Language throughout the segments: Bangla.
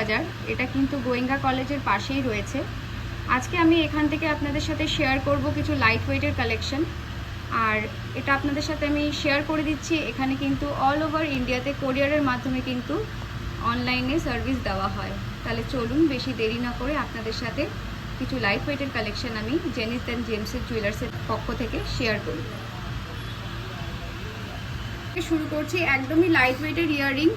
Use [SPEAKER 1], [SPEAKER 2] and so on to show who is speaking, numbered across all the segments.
[SPEAKER 1] বাজার, এটা কিন্তু গোয়েঙ্গা কলেজের পাশেই রয়েছে। আজকে আমি এখান থেকে আপনাদের সাথে শেয়ার করব কিছু লাইট ওয়েটের কালেকশন। আর এটা আপনাদের সাথে আমি শেয়ার করে দিচ্ছি, এখানে কিন্তু অল ওভার ইন্ডিয়াতে কোরিয়ারের মাধ্যমে কিন্তু অনলাইনে সার্ভিস দেওয়া হয়। তাহলে চলুন বেশি দেরি না করে আপনাদের সাথে কিছু লাইট ওয়েটের কালেকশন আমি জেনিস অ্যান্ড জেমসের জুয়েলার্সের পক্ষ থেকে শেয়ার করি। শুরু করছি একদমই লাইট ওয়েটের ইয়াররিং।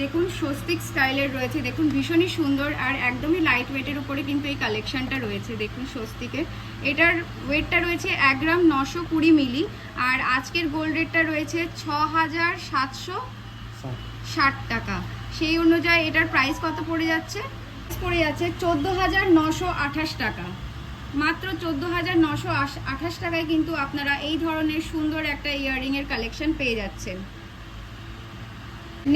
[SPEAKER 1] দেখুন স্বস্তিক স্টাইলের রয়েছে, দেখুন ভীষণই সুন্দর আর একদমই লাইট ওয়েটের উপরে কিন্তু এই কালেকশনটা রয়েছে। দেখুন স্বস্তিকের, এটার ওয়েটটা রয়েছে 1 গ্রাম 920 মিলি। আর আজকের গোল্ড রেটটা রয়েছে 6760 টাকা। সেই অনুযায়ী এটার প্রাইস কত পড়ে যাচ্ছে? 14,928 টাকা। মাত্র 14,928 টাকায় কিন্তু আপনারা এই ধরনের সুন্দর একটা ইয়াররিংয়ের কালেকশন পেয়ে যাচ্ছেন।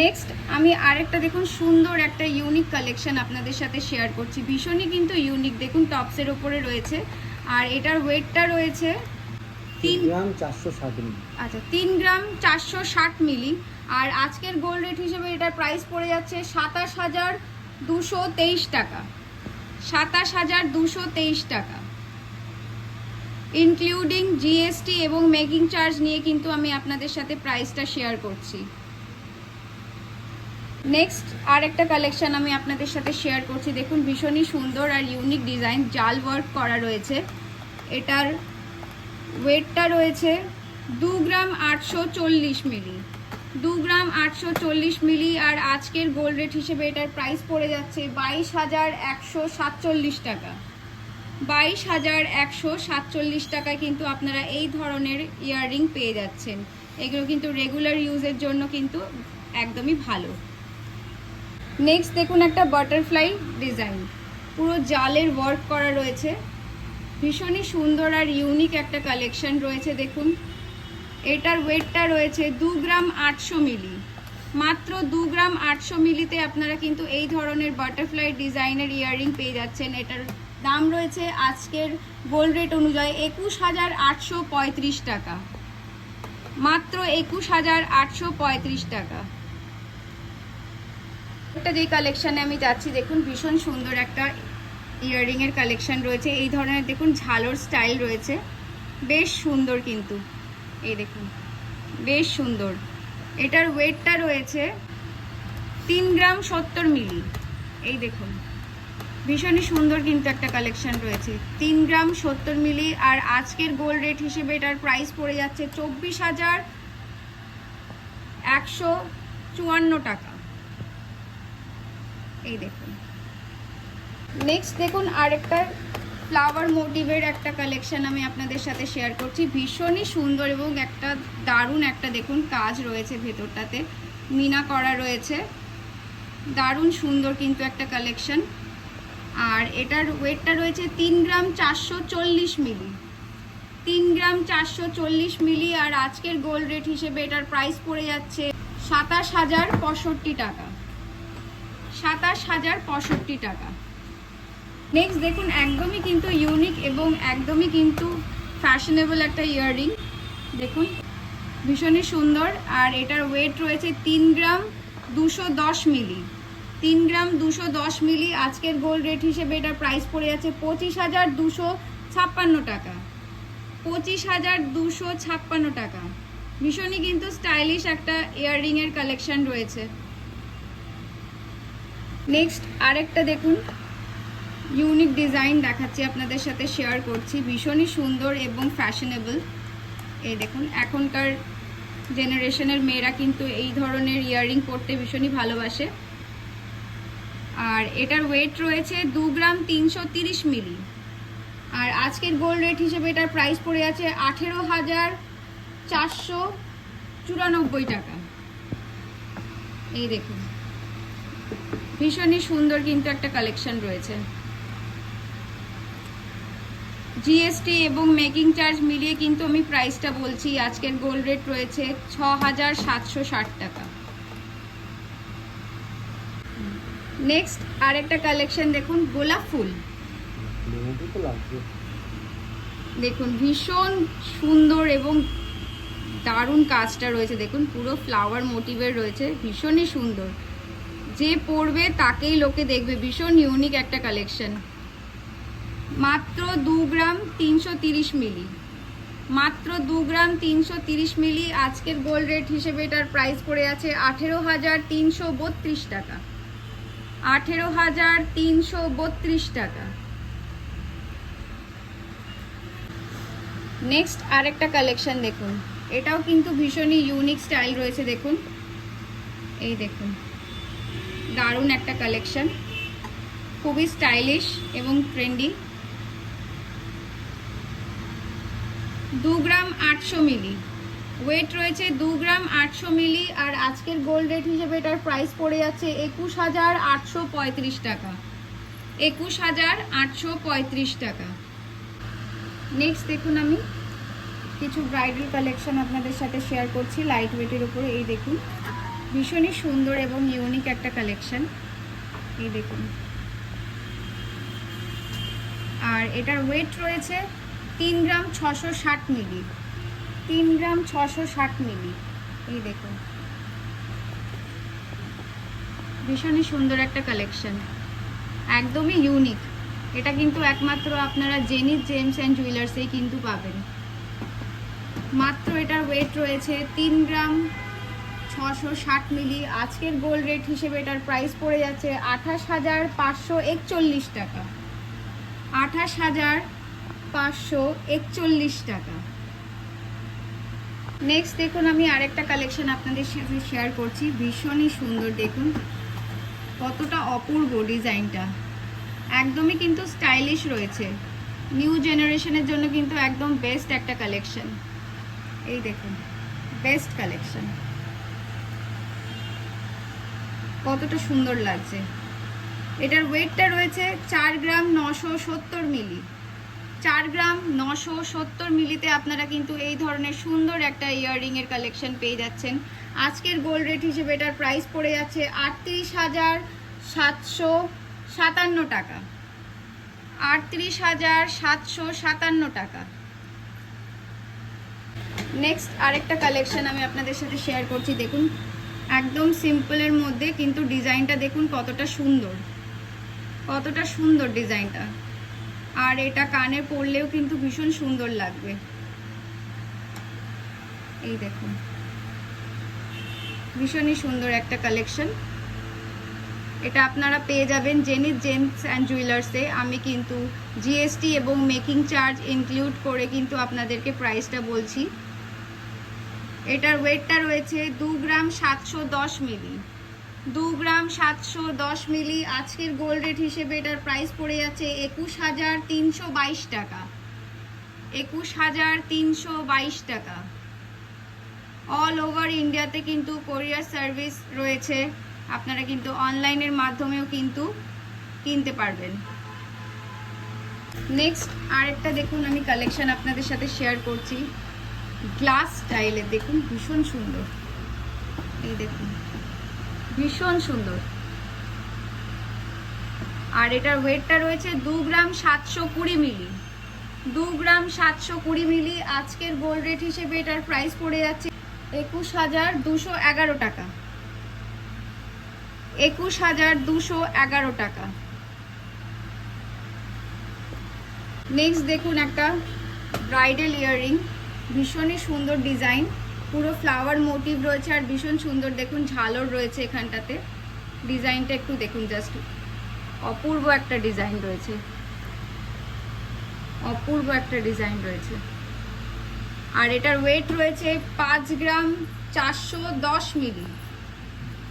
[SPEAKER 1] নেক্সট আমি আরেকটা দেখুন সুন্দর একটা ইউনিক কালেকশন আপনাদের সাথে শেয়ার করছি, ভীষণই কিন্তু ইউনিক। দেখুন টপসের ওপরে রয়েছে আর এটার ওয়েটটা রয়েছে 3 গ্রাম 460 মিলি। আচ্ছা 3 গ্রাম 460 মিলি। আর আজকের গোল্ড রেট হিসেবে এটার প্রাইস পড়ে যাচ্ছে 27,223 টাকা। 27,223 টাকা ইনক্লুডিং জিএসটি এবং মেকিং চার্জ নিয়ে কিন্তু আমি আপনাদের সাথে প্রাইসটা শেয়ার করছি। নেক্সট আরেকটা কালেকশন আমি আপনাদের সাথে শেয়ার করছি। দেখুন ভীষণই সুন্দর আর ইউনিক ডিজাইন, জাল ওয়ার্ক করা রয়েছে। এটার ওয়েটটা রয়েছে 2 গ্রাম 840 মিলি। 2 গ্রাম 840 মিলি। আর আজকের গোল্ড রেট হিসেবে এটার প্রাইস পড়ে যাচ্ছে 22,147 টাকা। 22,147 টাকায় কিন্তু আপনারা এই ধরনের ইয়াররিং পেয়ে যাচ্ছেন। এগুলো কিন্তু রেগুলার ইউজের জন্য কিন্তু একদমই ভালো। নেক্সট দেখুন একটা বাটারফ্লাই ডিজাইন, পুরো জালের ওয়ার্ক করা রয়েছে, ভীষণই সুন্দর আর ইউনিক একটা কালেকশন রয়েছে। দেখুন এটার ওয়েটটা রয়েছে 2 গ্রাম 800 মিলি। মাত্র 2 গ্রাম 800 মিলিতে আপনারা কিন্তু এই ধরনের বাটারফ্লাই ডিজাইনের ইয়াররিং পেয়ে যাচ্ছেন। এটার দাম রয়েছে আজকের গোল্ড রেট অনুযায়ী 21,835 টাকা। মাত্র 21,835 টাকা। এটা যেই কালেকশানে আমি যাচ্ছি, দেখুন ভীষণ সুন্দর একটা ইয়াররিংয়ের কালেকশন রয়েছে। এই ধরনের দেখুন ঝালর স্টাইল রয়েছে, বেশ সুন্দর কিন্তু। এই দেখুন বেশ সুন্দর। এটার ওয়েটটা রয়েছে 3 গ্রাম 70 মিলি। এই দেখুন ভীষণই সুন্দর কিন্তু একটা কালেকশন রয়েছে, 3 গ্রাম 70 মিলি। আর আজকের গোল্ড রেট হিসেবে এটার প্রাইস পড়ে যাচ্ছে 24,154 টাকা। এই দেখুন নেক্সট দেখুন আরেকটা ফ্লাওয়ার মোটিভের একটা কালেকশন আমি আপনাদের সাথে শেয়ার করছি, ভীষণই সুন্দর এবং একটা দারুণ একটা দেখুন কাজ রয়েছে, ভেতরটাতে মিনা করা রয়েছে, দারুণ সুন্দর কিন্তু একটা কালেকশন। আর এটার ওয়েটটা রয়েছে 3 গ্রাম 440 মিলি। 3 গ্রাম 440 মিলি। আর আজকের গোল্ড রেট হিসেবে এটার প্রাইস পড়ে যাচ্ছে 27,065 টাকা। 27,065 টাকা। নেক্সট দেখুন একদমই কিন্তু ইউনিক এবং একদমই কিন্তু ফ্যাশনেবল একটা ইয়াররিং, দেখুন ভীষণই সুন্দর। আর এটার ওয়েট রয়েছে 3 গ্রাম 210 মিলি। 3 গ্রাম 210 মিলি। আজকের গোল্ড রেট হিসেবে এটার প্রাইস পড়ে যাচ্ছে 25,256 টাকা। 25,256 টাকা। ভীষণই কিন্তু স্টাইলিশ একটা ইয়াররিংয়ের কালেকশন রয়েছে। নেক্সট আরেকটা দেখুন ইউনিক ডিজাইন দেখাচ্ছি, আপনাদের সাথে শেয়ার করছি, ভীষণই সুন্দর এবং ফ্যাশনেবল। এই দেখুন এখনকার জেনারেশনের মেয়েরা কিন্তু এই ধরনের ইয়াররিং পরতে ভীষণই ভালোবাসে। আর এটার ওয়েট রয়েছে 2 গ্রাম 330 মিলি। আর আজকের গোল্ড রেট হিসেবে এটার প্রাইস পড়ে আছে 18,494 টাকা। এই দেখুন ভীষণই সুন্দর কিন্তু একটা কালেকশন রয়েছে। জিএসটি এবং মেকিং চার্জ মিলিয়ে কিন্তু আমি প্রাইসটা বলছি, আজকের গোল্ড রেট রয়েছে 6,760 টাকা। নেক্সট আরেকটা কালেকশন দেখুন গোলাপ ফুল, দেখুন ভীষণ সুন্দর এবং দারুণ কাজটা রয়েছে। দেখুন পুরো ফ্লাওয়ার মোটিভের রয়েছে, ভীষণই সুন্দর। যে পরবে তাকেই লোকে দেখবে, ভীষণ ইউনিক একটা কালেকশন। মাত্র 2 গ্রাম 330 মিলি, মাত্র 2 গ্রাম 330 মিলি। আজকের গোল্ড রেট হিসেবে এটার প্রাইস পড়ে আছে 18,332 টাকা, 18,332 টাকা। নেক্সট আরেকটা কালেকশন দেখুন, এটাও কিন্তু ভীষণই ইউনিক স্টাইল রয়েছে। দেখুন, এই দেখুন, দারুণ একটা কালেকশন, খুবই স্টাইলিশ এবং ট্রেন্ডি। 2 গ্রাম 800 মিলি ওয়েট রয়েছে, 2 গ্রাম 800 মিলি। আর আজকের গোল্ড রেট হিসেবে এটার প্রাইস পড়ে যাচ্ছে 21,835 টাকা, 21,835 টাকা। নেক্সট দেখুন, আমি কিছু ব্রাইডাল কালেকশন আপনাদের সাথে শেয়ার করছি লাইট ওয়েটের উপরে। এই দেখুন, ভীষণই সুন্দর এবং ইউনিক একটা কালেকশন, এই দেখুন। আর এটার ওয়েট রয়েছে 3 গ্রাম 660 মিলি, 3 গ্রাম 660 মিলি। এই দেখুন, ভীষণই সুন্দর একটা কালেকশন, একদমই ইউনিক। এটা কিন্তু একমাত্র আপনারা জেনিথ জেমস অ্যান্ড জুয়েলার্সেই কিন্তু পাবেন। মাত্র এটার ওয়েট রয়েছে 3 গ্রাম 660 মিলি। আজকের গোল্ড রেট হিসেবে এটার প্রাইস পড়ে যাচ্ছে 28,541 টাকা, 28,541 টাকা। নেক্সট দেখুন, আমি আরেকটা কালেকশন আপনাদের সাথে শেয়ার করছি, ভীষণই সুন্দর। দেখুন কতটা অপূর্ব ডিজাইনটা, একদমই কিন্তু স্টাইলিশ রয়েছে। নিউ জেনারেশনের জন্য কিন্তু একদম বেস্ট একটা কালেকশন। এই দেখুন, বেস্ট কালেকশন, কতটা সুন্দর লাগছে। এটার ওয়েটটা রয়েছে 4 গ্রাম 970 মিলি, 4 গ্রাম 970 মিলিতে আপনারা কিন্তু এই ধরনের সুন্দর একটা ইয়াররিংয়ের কালেকশন পেয়ে যাচ্ছেন। আজকের গোল্ড রেট হিসেবে এটার প্রাইস পড়ে যাচ্ছে 38,757 টাকা, 38,757 টাকা। নেক্সট আরেকটা কালেকশন আমি আপনাদের সাথে শেয়ার করছি। দেখুন, একদম সিম্পলের মধ্যে কিন্তু ডিজাইনটা দেখুন কতটা সুন্দর, কতটা সুন্দর ডিজাইনটা। আর এটা কানে পরলেও কিন্তু ভীষণ সুন্দর লাগবে। এই দেখুন, ভীষণই সুন্দর একটা কালেকশন। এটা আপনারা পেয়ে যাবেন জেনিথ জেমস অ্যান্ড জুয়েলার্সে। আমি কিন্তু জিএসটি এবং মেকিং চার্জ ইনক্লুড করে কিন্তু আপনাদেরকে প্রাইসটা বলছি। এটার ওয়েটটা রয়েছে 2 গ্রাম 710 মিলি, 2 গ্রাম 710 মিলি। আজকের গোল্ড রেট হিসেবে এটার প্রাইস পড়ে যাচ্ছে 21,322 টাকা, 21,322 টাকা। অল ওভার ইন্ডিয়াতে কিন্তু কোরিয়ার সার্ভিস রয়েছে, আপনারা কিন্তু অনলাইনের মাধ্যমেও কিন্তু কিনতে পারবেন। নেক্সট আরেকটা দেখুন, আমি কালেকশন আপনাদের সাথে শেয়ার করছি গ্লাস স্টাইলের। দেখুন, ভীষণ সুন্দর, এই দেখুন, ভীষণ সুন্দর। আর এটার ওয়েটটা রয়েছে 2 গ্রাম 720 মিলি, 2 গ্রাম 720 মিলি। আজকের গোল্ড রেট হিসেবে এটার প্রাইস পড়ে যাচ্ছে 21,211 টাকা, 21,211 টাকা। নেক্সট দেখুন, একটা ব্রাইডাল ইয়াররিং, ভীষণই সুন্দর ডিজাইন, পুরো ফ্লাওয়ার মোটিভ রয়েছে আর ভীষণ সুন্দর। দেখুন ঝালর রয়েছে এখানটাতে, ডিজাইনটা একটু দেখুন, জাস্ট অপূর্ব একটা ডিজাইন রয়েছে, অপূর্ব একটা ডিজাইন রয়েছে। আর এটার ওয়েট রয়েছে 5 গ্রাম 410 মিলি,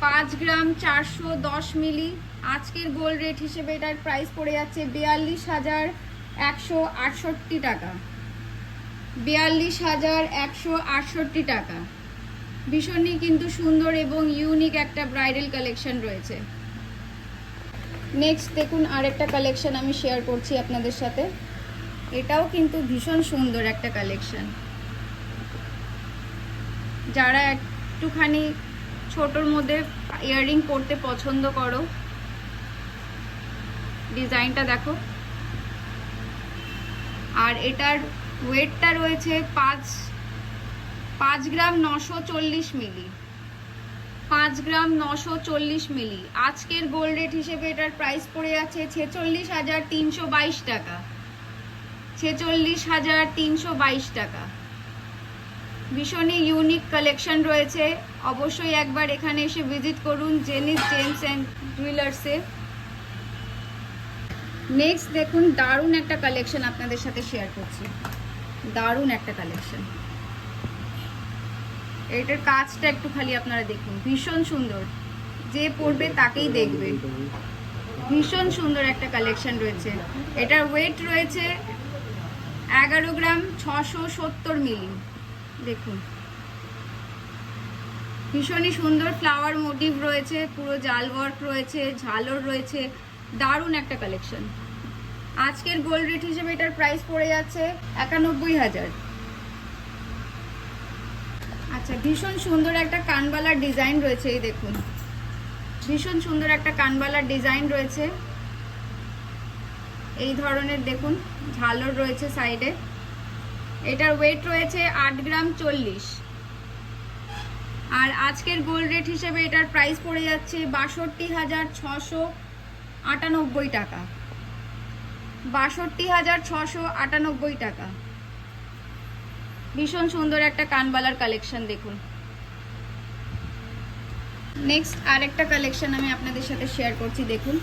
[SPEAKER 1] 5 গ্রাম 410 মিলি। আজকের গোল্ড রেট হিসেবে এটার প্রাইস পড়ে যাচ্ছে 42,168 টাকা, 42,168 টাকা। ভীষণই কিন্তু সুন্দর এবং ইউনিক একটা ব্রাইডাল কালেকশন রয়েছে। নেক্সট দেখুন, আরেকটা কালেকশন আমি শেয়ার করছি আপনাদের সাথে। এটাও কিন্তু ভীষণ সুন্দর একটা কালেকশন। যারা একটুখানি ছোটোর মধ্যে ইয়াররিং পরতে পছন্দ করো, ডিজাইনটা দেখো। আর এটার ওয়েটটা রয়েছে 5 গ্রাম 940 মিলি, 5 গ্রাম 940 মিলি। আজকের গোল্ড রেট হিসেবে এটার প্রাইস পড়ে যাচ্ছে 46,322 টাকা। 46,322 টাকা। ভীষণই ইউনিক কালেকশন রয়েছে, অবশ্যই একবার এখানে এসে ভিজিট করুন জেনিথ জেমস অ্যান্ড জুয়েলার্সে। নেক্সট দেখুন, দারুণ একটা কালেকশন আপনাদের সাথে শেয়ার করছি। দারুণ একটা কালেকশন, এটার কাজটা একটু খালি আপনারা দেখুন, ভীষণ সুন্দর, যে পরবে তাকেই দেখবে। ভীষণ সুন্দর একটা কালেকশন রয়েছে। এটার ওয়েট রয়েছে 11 গ্রাম 670 মিলি। দেখুন ভীষণই সুন্দর ফ্লাওয়ার মোটিভ রয়েছে, পুরো জাল ওয়ার্ক রয়েছে, ঝালর রয়েছে, দারুণ একটা কালেকশন। আজকের গোল্ড রেট হিসেবে এটার প্রাইস পড়ে যাচ্ছে 91,000। আচ্ছা, ভীষণ সুন্দর একটা কানবালার ডিজাইন রয়েছে, এই দেখুন ভীষণ সুন্দর একটা কানবালার ডিজাইন রয়েছে, এই ধরনের দেখুন ঝালর রয়েছে সাইডে। এটার ওয়েট রয়েছে 8 গ্রাম 40। আর আজকের গোল্ড রেট হিসেবে এটার প্রাইস পড়ে যাচ্ছে 62,698 টাকা। 62,698 টাকা। ভীষণ সুন্দর একটা কানবালার কালেকশন দেখুন। নেক্সট আরেকটা কালেকশন আমি আপনাদের সাথে শেয়ার করছি, দেখুন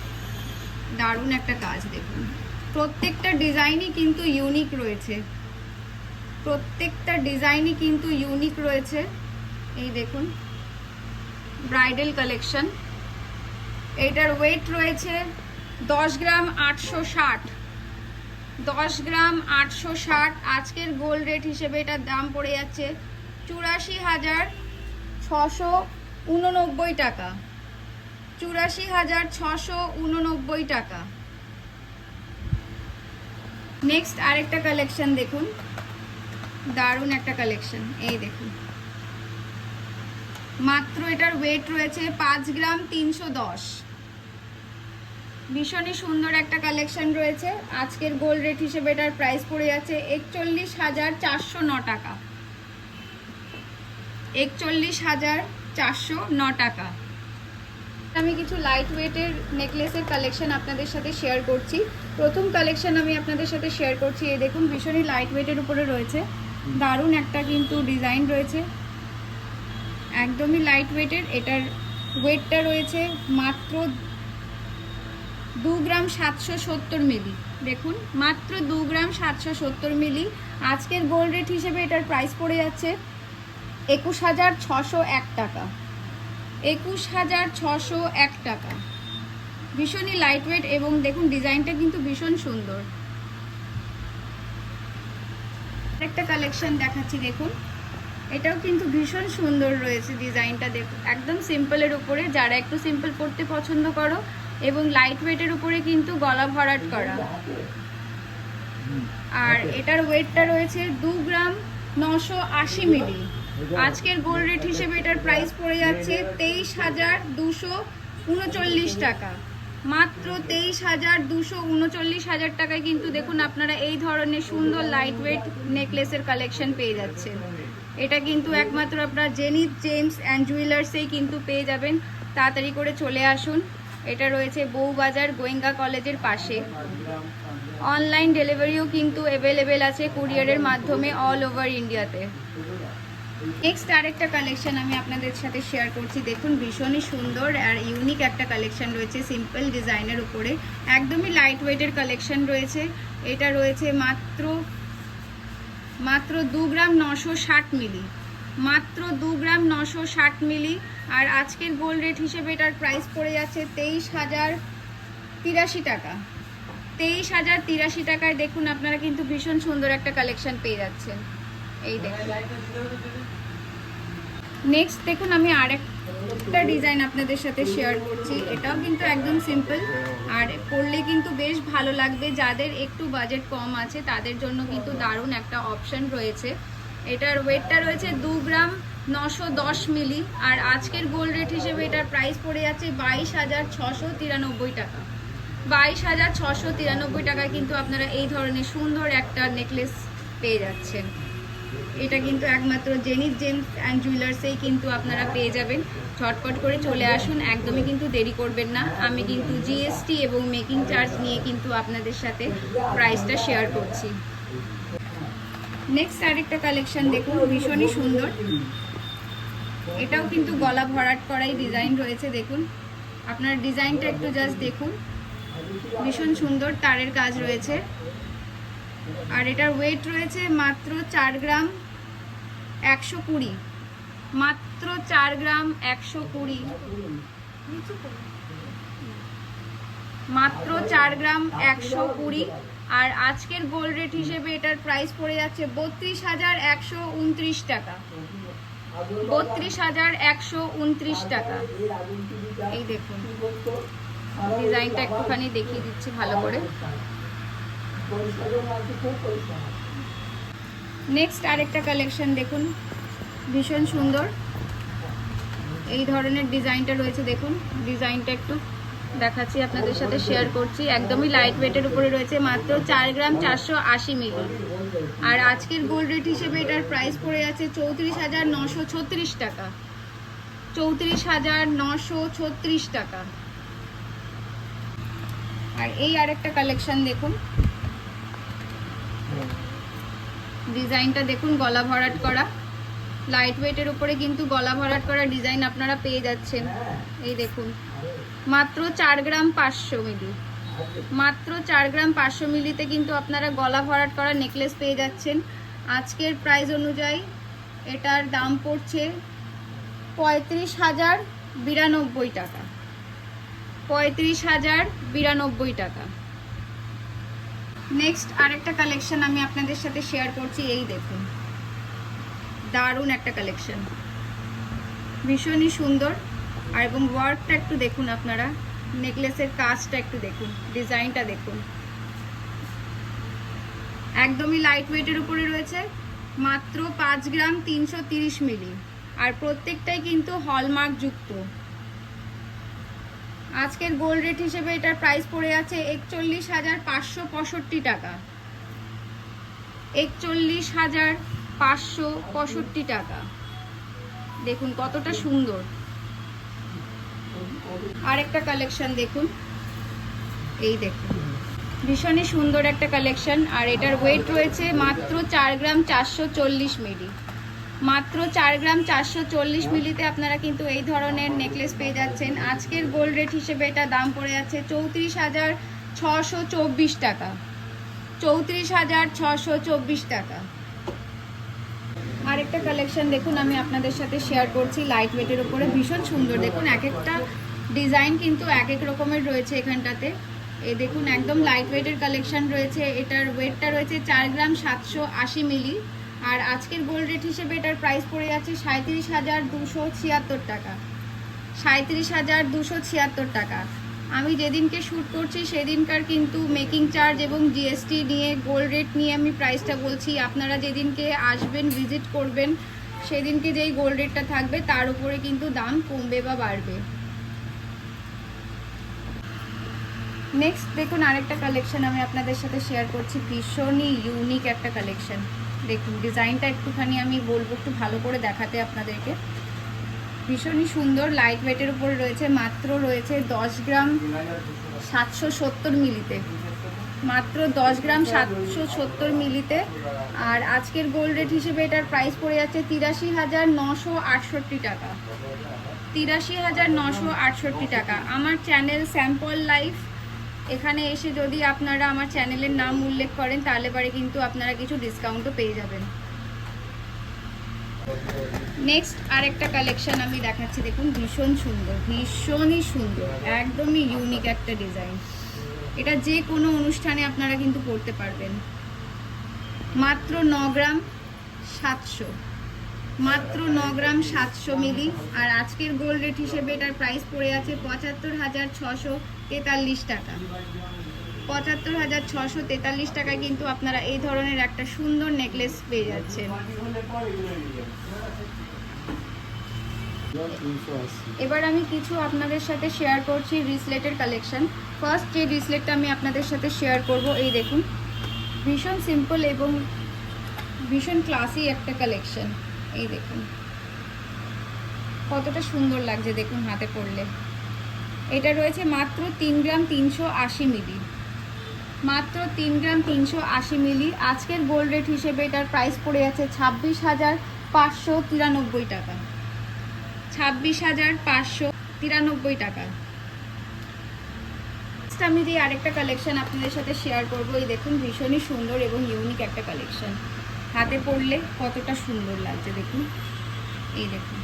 [SPEAKER 1] দারুণ একটা কাজ। দেখুন প্রত্যেকটা ডিজাইনই কিন্তু ইউনিক রয়েছে, প্রত্যেকটা ডিজাইনই কিন্তু ইউনিক রয়েছে। এই দেখুন ব্রাইডাল কালেকশন। এটার ওয়েট রয়েছে 10 গ্রাম 860। 10 গ্রাম 860। আজকের গোল্ড রেট হিসেবে এটার দাম পড়ে যাচ্ছে 84,689 টাকা। 84,689 টাকা। নেক্সট আরেকটা কালেকশন দেখুন, দারুণ একটা কালেকশন। এই দেখুন মাত্র এটার ওয়েট রয়েছে 5 গ্রাম 310। ভীষণই সুন্দর একটা কালেকশন রয়েছে। আজকের গোল্ড রেট হিসেবে এটার প্রাইস পড়ে যাচ্ছে 41,409 টাকা। 41,409 টাকা। আমি কিছু লাইট ওয়েটের নেকলেসের কালেকশন আপনাদের সাথে শেয়ার করছি। প্রথম কালেকশন আমি আপনাদের সাথে শেয়ার করছি, এই দেখুন ভীষণই লাইট ওয়েটের উপরে রয়েছে, দারুণ একটা কিন্তু ডিজাইন রয়েছে, একদমই লাইট ওয়েটের। এটার ওয়েটটা রয়েছে মাত্র 2 গ্রাম 770 মিলি। দেখুন মাত্র 2 গ্রাম 770 মিলি। আজকের গোল্ড রেট হিসেবে এটার প্রাইস পড়ে যাচ্ছে 21,601 টাকা। 21,601 টাকা। ভীষণই লাইট ওয়েট এবং দেখুন ডিজাইনটা কিন্তু ভীষণ সুন্দর। একটা কালেকশন দেখাচ্ছি, দেখুন এটাও কিন্তু ভীষণ সুন্দর রয়েছে ডিজাইনটা। দেখুন একদম সিম্পলের উপরে, যারা একটু সিম্পল পড়তে পছন্দ করো, এবং লাইট ওয়েটের উপরে কিন্তু গলা ভরাট করা। আর এটার ওয়েটটা রয়েছে 2 গ্রাম 980 মিলি। আজকের গোল্ড রেট হিসেবে এটার প্রাইস পড়ে যাচ্ছে 23,239 টাকা। মাত্র 23,239 টাকায় কিন্তু দেখুন আপনারা এই ধরনের সুন্দর লাইট ওয়েট নেকলেসের কালেকশন পেয়ে যাচ্ছেন। এটা কিন্তু একমাত্র আপনারা জেনিথ জেমস অ্যান্ড জুয়েলার্সেই কিন্তু পেয়ে যাবেন। তাড়াতাড়ি করে চলে আসুন। এটা রয়েছে বউবাজার গোয়েঙ্গা কলেজের পাশে। অনলাইন ডেলিভারিও কিন্তু অ্যাভেলেবেল আছে কুরিয়ারের মাধ্যমে অল ওভার ইন্ডিয়াতে। নেক্সট আরেকটা কালেকশন আমি আপনাদের সাথে শেয়ার করছি, দেখুন ভীষণই সুন্দর আর ইউনিক একটা কালেকশন রয়েছে সিম্পল ডিজাইনের উপরে, একদমই লাইট ওয়েটের কালেকশন রয়েছে। এটা রয়েছে মাত্র 2 গ্রাম 960 মিলি। মাত্র 2 গ্রাম 960 মিলি। আর আজকের গোল্ড রেট হিসেবে এটার প্রাইস পড়ে যাচ্ছে 23,083 টাকা। 23,083 টাকায় দেখুন আপনারা কিন্তু ভীষণ সুন্দর একটা কালেকশন পেয়ে যাচ্ছেন। এই দেখুন নেক্সট দেখুন আমি আরেকটা ডিজাইন আপনাদের সাথে শেয়ার করছি। এটাও কিন্তু একদম সিম্পল, আর পরলে কিন্তু বেশ ভালো লাগবে। যাদের একটু বাজেট কম আছে তাদের জন্য কিন্তু দারুণ একটা অপশন রয়েছে। এটার ওয়েটটা রয়েছে 2 গ্রাম 910 মিলি। আর আজকের গোল্ড রেট হিসেবে এটার প্রাইস পড়ে যাচ্ছে 22,693 টাকা। 22,693 টাকায় কিন্তু আপনারা এই ধরনের সুন্দর একটা নেকলেস পেয়ে যাচ্ছেন। এটা কিন্তু একমাত্র জেনিস জেমস অ্যান্ড জুয়েলার্সেই কিন্তু আপনারা পেয়ে যাবেন। ঝটপট করে চলে আসুন, একদমই কিন্তু দেরি করবেন না। আমি কিন্তু জিএসটি এবং মেকিং চার্জ নিয়ে কিন্তু আপনাদের সাথে প্রাইসটা শেয়ার করছি। নেক্সট আরেকটা কালেকশন দেখুন, ভীষণই সুন্দর। এটাও কিন্তু গলা ভরাট করাই ডিজাইন রয়েছে। দেখুন আপনার ডিজাইনটা একটু জাস্ট দেখুন, ভীষণ সুন্দর তারের কাজ রয়েছে। আর এটার ওয়েট রয়েছে মাত্র 4 গ্রাম 120, মাত্র 4 গ্রাম 120, মাত্র 4 গ্রাম 120। আর আজকের গোল্ড রেট হিসেবে এটার প্রাইস পড়ে যাচ্ছে 32,129 টাকা, 32,129 টাকা। এই দেখুন ডিজাইনটা একটুখানি দেখিয়ে দিচ্ছি ভালো করে। নেক্সট আরেকটা কালেকশন দেখুন, ভীষণ সুন্দর এই ধরনের ডিজাইনটা রয়েছে। দেখুন ডিজাইনটা একটু দেখাচ্ছি, আপনাদের সাথে শেয়ার করছি। একদমই লাইট ওয়েটের উপরে রয়েছে, মাত্র 4 গ্রাম 480 মিলি। আর আজকের গোল্ড রেট হিসেবে এটার প্রাইস পড়ে যাচ্ছে 34,936 টাকা, 34,936 টাকা। আর এই আরেকটা কালেকশন দেখুন, ডিজাইনটা দেখুন, গলা ভরাট করা, লাইট ওয়েটের উপরে কিন্তু গলা ভরাট করা ডিজাইন আপনারা পেয়ে যাচ্ছেন। এই দেখুন মাত্র 4 গ্রাম 500 মিলি, মাত্র 4 গ্রাম 500 মিলিতে কিন্তু আপনারা গলা ভরাট করা নেকলেস পেয়ে যাচ্ছেন। আজকের প্রাইস অনুযায়ী এটার দাম পড়ছে 35,092 টাকা, 35,092 টাকা। নেক্সট আরেকটা কালেকশন আমি আপনাদের সাথে শেয়ার করছি। এই দেখুন দারুণ একটা কালেকশন, ভীষণই সুন্দর। আর এবং ওয়ার্কটা একটু দেখুন আপনারা, নেকলেসের কাজটা একটু দেখুন, ডিজাইনটা দেখুন, একদমই লাইট ওয়েটের উপরে রয়েছে, মাত্র 5 গ্রাম 330 মিলি। আর প্রত্যেকটাই কিন্তু হলমার্ক যুক্ত। আজকের গোল্ড রেট হিসেবে এটার প্রাইস পড়ে আছে 41,565 টাকা, 41,565 টাকা। দেখুন কতটা সুন্দর। আরেকটা কালেকশন দেখুন, এই দেখুন ভীষণই সুন্দর একটা কালেকশন। আর এটার ওয়েট রয়েছে মাত্র 4 গ্রাম 440 মিলি, মাত্র 4 গ্রাম 440 মিলিতে আপনারা কিন্তু এই ধরনের নেকলেস পেয়ে যাচ্ছেন। আজকের গোল্ড রেট হিসেবে এটা দাম পড়ে যাচ্ছে 34,624 টাকা, 34,624 টাকা। আরেকটা কালেকশন দেখুন আমি আপনাদের সাথে শেয়ার করছি, লাইট ওয়েটের উপরে ভীষণ সুন্দর। দেখুন এক একটা ডিজাইন কিন্তু এক এক রকমের রয়েছে এখানটাতে। এই দেখুন একদম লাইট ওয়েটের কালেকশন রয়েছে। এটার ওয়েটটা রয়েছে 4 গ্রাম 780 মিলি। আর আজকের গোল্ড রেট হিসেবে এটার প্রাইস পড়ে যাচ্ছে 37,276 টাকা, 37,276 টাকা। আমি যেদিনকে শ্যুট করছি সেদিনকার কিন্তু মেকিং চার্জ এবং জিএসটি নিয়ে গোল্ড রেট নিয়ে আমি প্রাইসটা বলছি। আপনারা যেদিনকে আসবেন ভিজিট করবেন সেদিনকে যেই গোল্ড রেটটা থাকবে তার উপরে কিন্তু দাম কমবে বা বাড়বে। নেক্সট দেখুন আরেকটা কালেকশন আমি আপনাদের সাথে শেয়ার করছি, ভীষণই ইউনিক একটা কালেকশন। দেখুন ডিজাইনটা একটুখানি আমি বলবো একটু ভালো করে দেখাতে আপনাদেরকে। ভীষণই সুন্দর, লাইট ওয়েটের উপরে রয়েছে, মাত্র রয়েছে 10 গ্রাম 770 মিলিতে, মাত্র 10 গ্রাম 770 মিলিতে। আর আজকের গোল্ড রেট হিসেবে এটার প্রাইস পড়ে যাচ্ছে 83,968 টাকা, 83,968 টাকা। আমার চ্যানেল স্যাম্পল লাইফ, এখানে এসে যদি আপনারা আমার চ্যানেলের নাম উল্লেখ করেন তাহলে পরে কিন্তু আপনারা কিছু ডিসকাউন্টও পেয়ে যাবেন। নেক্সট আরেকটা কালেকশন আমি দেখাচ্ছি, দেখুন ভীষণ সুন্দর, ভীষণই সুন্দর, একদমই ইউনিক একটা ডিজাইন। এটা যে কোনো অনুষ্ঠানে আপনারা কিন্তু পরতে পারবেন। মাত্র 9 গ্রাম 700, মাত্র 9 গ্রাম 700 মিলি। আর আজকের গোল্ড রেট হিসেবে এটার প্রাইস পড়ে আছে 75,643 টাকা, 75,643 টাকায় কিন্তু আপনারা এই ধরনের একটা সুন্দর নেকলেস পেয়ে যাচ্ছেন। এবার আমি কিছু আপনাদের সাথে শেয়ার করছি রিসলেটের কালেকশন। ফার্স্ট যে রিসলেটটা আমি আপনাদের সাথে শেয়ার করব, এই দেখুন ভীষণ সিম্পল এবং ভীষণ ক্লাসি একটা কালেকশন। এই দেখুন কতটা সুন্দর লাগছে, দেখুন হাতে পরলে। এটা রয়েছে মাত্র 3 গ্রাম 380 মিলি, মাত্র 3 গ্রাম 380 মিলি। আজকের গোল্ড রেট হিসেবে এটার প্রাইস পড়ে যাচ্ছে 26,593 টাকা, 26,593 টাকা। আমি যে আরেকটা কালেকশন আপনাদের সাথে শেয়ার করবো, এই দেখুন ভীষণই সুন্দর এবং ইউনিক একটা কালেকশন। হাতে পরলে কতটা সুন্দর লাগছে দেখুন। এই দেখুন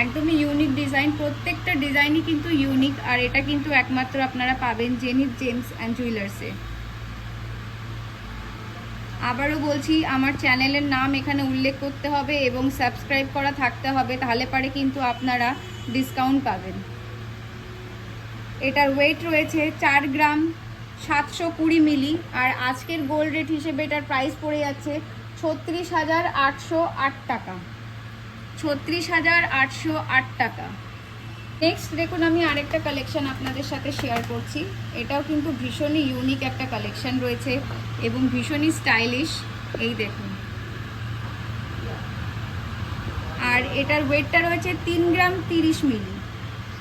[SPEAKER 1] একদমই ইউনিক ডিজাইন, প্রত্যেকটা ডিজাইনই কিন্তু ইউনিক। আর এটা কিন্তু একমাত্র আপনারা পাবেন জেনিথ জেমস অ্যান্ড জুয়েলার্সে। আবারও বলছি, আমার চ্যানেলের নাম এখানে উল্লেখ করতে হবে এবং সাবস্ক্রাইব করা থাকতে হবে, তাহলে পারে কিন্তু আপনারা ডিসকাউন্ট পাবেন। এটার ওয়েট রয়েছে 4 গ্রাম 720 মিলি। আর আজকের গোল্ড রেট হিসেবে এটার প্রাইস পড়ে যাচ্ছে 36,808 টাকা, 36,808 টাকা। নেক্সট দেখুন আমি আরেকটা কালেকশন আপনাদের সাথে শেয়ার করছি। এটাও কিন্তু ভীষণই ইউনিক একটা কালেকশন রয়েছে এবং ভীষণই স্টাইলিশ। এই দেখুন, আর এটার ওয়েটটা রয়েছে 3 গ্রাম 30 মিলি,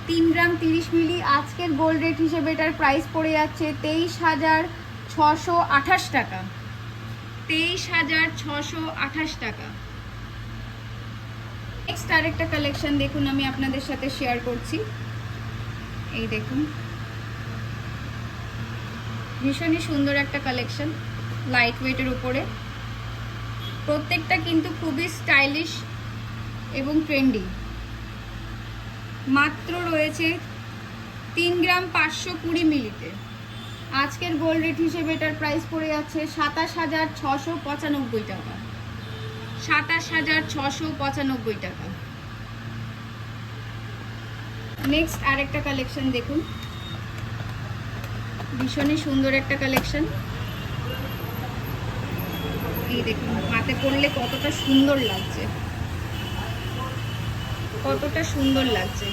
[SPEAKER 1] 3 গ্রাম 30 মিলি। আজকের গোল্ড রেট হিসেবে এটার প্রাইস পড়ে যাচ্ছে 23,628 টাকা, 23,628 টাকা। নেক্সট আরেকটা কালেকশন দেখুন আমি আপনাদের সাথে শেয়ার করছি। এই দেখুন ভীষণই সুন্দর একটা কালেকশন, লাইট ওয়েটের উপরে। প্রত্যেকটা কিন্তু খুবই স্টাইলিশ এবং ট্রেন্ডি। মাত্র রয়েছে 3 গ্রাম 520 মিলিতে। আজকের গোল্ড রেট হিসেবে এটার প্রাইস পড়ে যাচ্ছে 27,695 টাকা, 27,695 টাকা। নেক্সট আরেকটা কালেকশন দেখুন, ভীষণই সুন্দর একটা কালেকশন। এই দেখুন হাতে পরলে কতটা সুন্দর লাগছে, কতটা সুন্দর লাগছে।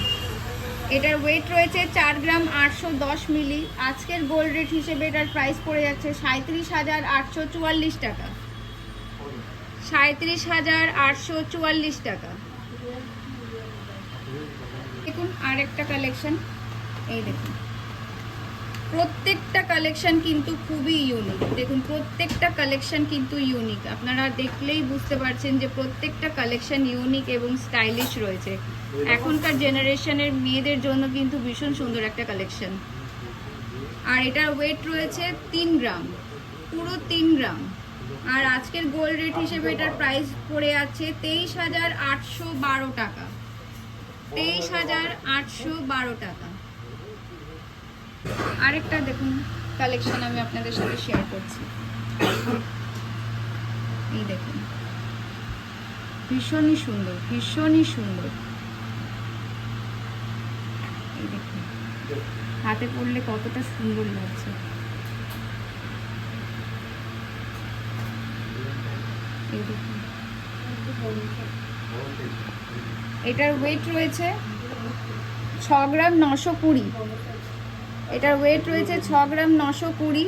[SPEAKER 1] এটার ওয়েট রয়েছে 4 গ্রাম 810 মিলি। আজকের গোল্ড রেট হিসেবে এটার প্রাইস পড়ে যাচ্ছে 37,844 টাকা, 37,844 টাকা। দেখুন আরেকটা কালেকশন। এই দেখুন প্রত্যেকটা কালেকশন কিন্তু খুবই ইউনিক। দেখুন প্রত্যেকটা কালেকশন কিন্তু ইউনিক, আপনারা দেখলেই বুঝতে পারছেন যে প্রত্যেকটা কালেকশন ইউনিক এবং স্টাইলিশ রয়েছে। এখনকার জেনারেশনের মেয়েদের জন্য কিন্তু ভীষণ সুন্দর একটা কালেকশন। আর এটার ওয়েট রয়েছে 3 গ্রাম, পুরো 3 গ্রাম। আর আজকের গোল্ড রেট হিসেবে এটার প্রাইস পড়ে আছে 23,812 টাকা, 23,812 টাকা। আরেকটা দেখুন কালেকশন আমি আপনাদের সাথে শেয়ার করছি। এই দেখুন ভীষণই সুন্দর, ভীষণই সুন্দর। এই দেখুন হাতে পরলে কতটা সুন্দর লাগছে। এই দেখুন এটার ওয়েট রয়েছে 6 গ্রাম 920। এটার ওয়েট রয়েছে 6 গ্রাম 920।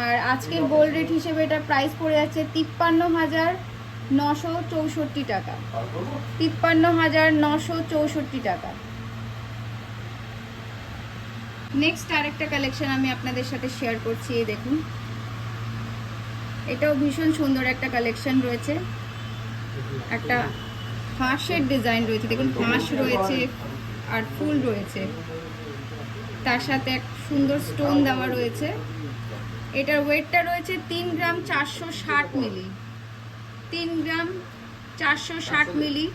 [SPEAKER 1] আর আজকের গোল্ড রেট হিসেবে এটার প্রাইস পড়ে যাচ্ছে 53,964 টাকা, 53,964 টাকা। নেক্সট আরেকটা কালেকশন আমি আপনাদের সাথে শেয়ার করছি। এই দেখুন এটাও ভীষণ সুন্দর একটা কালেকশন রয়েছে। একটা হাঁসের ডিজাইন রয়েছে, দেখুন হাঁস রয়েছে আর ফুল রয়েছে, তার সাথে এক সুন্দর স্টোন দেওয়া রয়েছে। এটার ওয়েটটা রয়েছে 3 গ্রাম 460 মিলি, 3 গ্রাম 460 মিলি।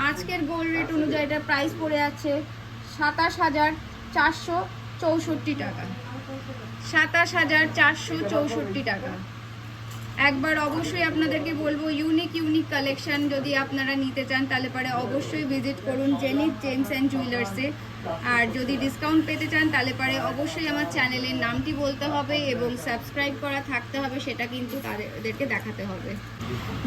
[SPEAKER 1] আজকের গোল্ড রেট অনুযায়ী এটার প্রাইস পড়ে যাচ্ছে 27,464 টাকা, 27,464 টাকা। একবার অবশ্যই আপনাদেরকে বলবো ইউনিক ইউনিক কালেকশন যদি আপনারা নিতে চান তাহলে পরে অবশ্যই ভিজিট করুন জেনিথ জেমস অ্যান্ড জুয়েলার্সে। আর যদি ডিসকাউন্ট পেতে চান তাহলে পরে অবশ্যই আমার চ্যানেলের নামটি বলতে হবে এবং সাবস্ক্রাইব করা থাকতে হবে, সেটা কিন্তু তাদেরকে দেখাতে হবে।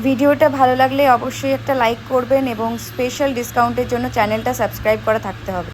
[SPEAKER 2] ভিডিওটা ভালো লাগলে অবশ্যই একটা লাইক করবেন এবং স্পেশাল ডিসকাউন্টের জন্য চ্যানেলটা সাবস্ক্রাইব করা থাকতে হবে।